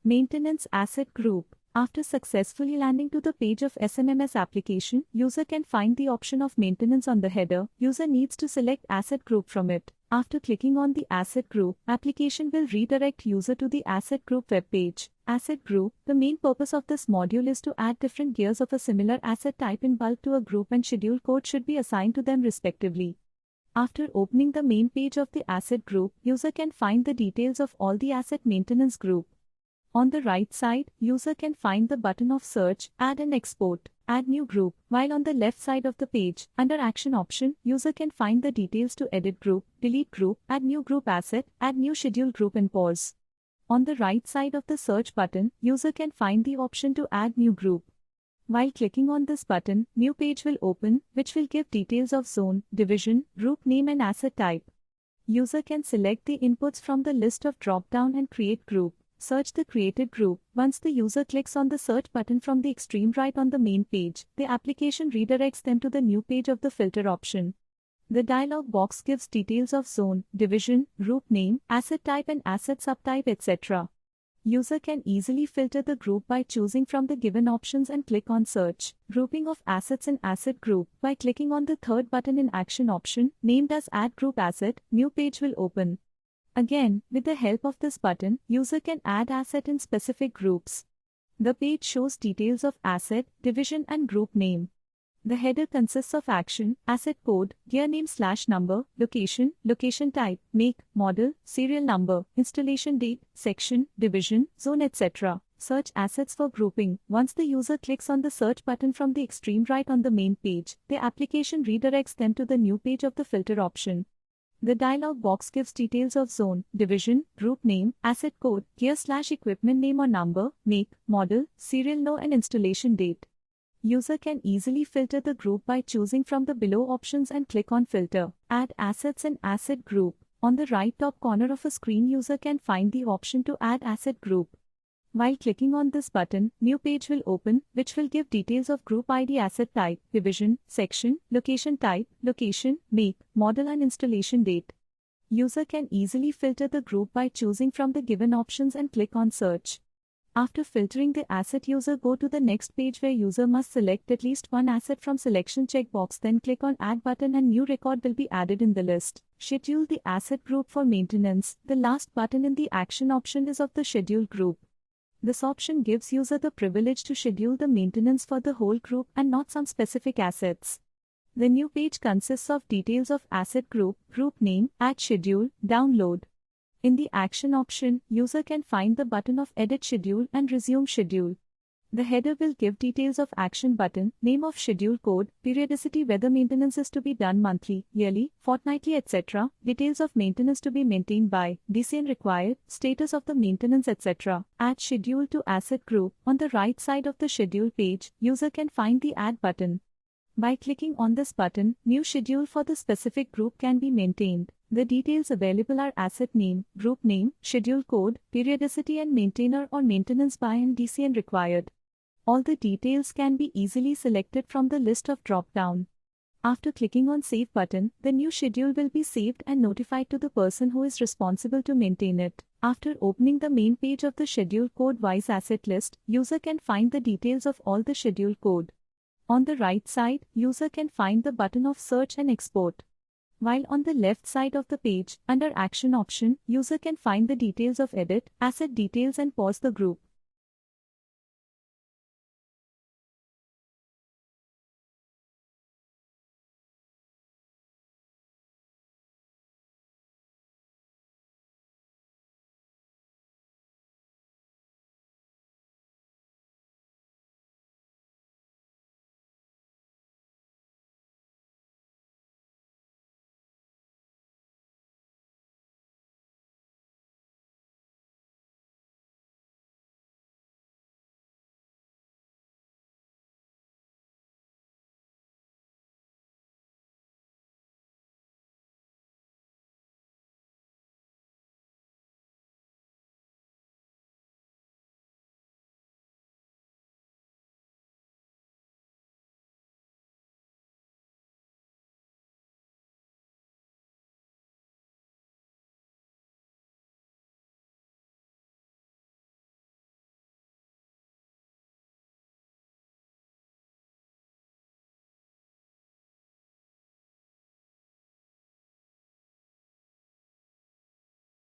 Maintenance Asset Group. After successfully landing to the page of SMMS application, user can find the option of maintenance on the header. User needs to select asset group from it. After clicking on the asset group, application will redirect user to the asset group web page. Asset group. The main purpose of this module is to add different gears of a similar asset type in bulk to a group, and schedule code should be assigned to them respectively. After opening the main page of the asset group, user can find the details of all the asset maintenance group. On the right side, user can find the button of search, add and export, add new group, while on the left side of the page, under action option, user can find the details to edit group, delete group, add new group asset, add new schedule group and pause. On the right side of the search button, user can find the option to add new group. While clicking on this button, new page will open, which will give details of zone, division, group name and asset type. User can select the inputs from the list of drop-down and create group. Search the created group. Once the user clicks on the search button from the extreme right on the main page, the application redirects them to the new page of the filter option. The dialog box gives details of zone, division, group name, asset type and asset subtype, etc. User can easily filter the group by choosing from the given options and click on search. Grouping of assets in asset group. By clicking on the third button in action option, named as add group asset, new page will open. Again, with the help of this button, user can add asset in specific groups. The page shows details of asset, division and group name. The header consists of action, asset code, gear name / number, location, location type, make, model, serial number, installation date, section, division, zone, etc. Search assets for grouping. Once the user clicks on the search button from the extreme right on the main page, the application redirects them to the new page of the filter option. The dialog box gives details of zone, division, group name, asset code, gear / equipment name or number, make, model, serial number and installation date. User can easily filter the group by choosing from the below options and click on filter. Add assets in asset group. On the right top corner of a screen, user can find the option to add asset group. While clicking on this button, new page will open, which will give details of group ID, asset type, division, section, location type, location, make, model and installation date. User can easily filter the group by choosing from the given options and click on search. After filtering the asset, user go to the next page where user must select at least one asset from selection checkbox, then click on add button and new record will be added in the list. Schedule the asset group for maintenance. The last button in the action option is of the schedule group. This option gives user the privilege to schedule the maintenance for the whole group and not some specific assets. The new page consists of details of asset group, group name, add schedule, download. In the action option, user can find the button of edit schedule and resume schedule. The header will give details of action button, name of schedule code, periodicity whether maintenance is to be done monthly, yearly, fortnightly, etc., details of maintenance to be maintained by, DCN required, status of the maintenance, etc. Add schedule to asset group. On the right side of the schedule page, user can find the add button. By clicking on this button, new schedule for the specific group can be maintained. The details available are asset name, group name, schedule code, periodicity and maintainer or maintenance by and DCN required. All the details can be easily selected from the list of drop-down. After clicking on Save button, the new schedule will be saved and notified to the person who is responsible to maintain it. After opening the main page of the schedule code-wise asset list, user can find the details of all the schedule code. On the right side, user can find the button of Search and Export. While on the left side of the page, under Action option, user can find the details of Edit, Asset details and pause the group.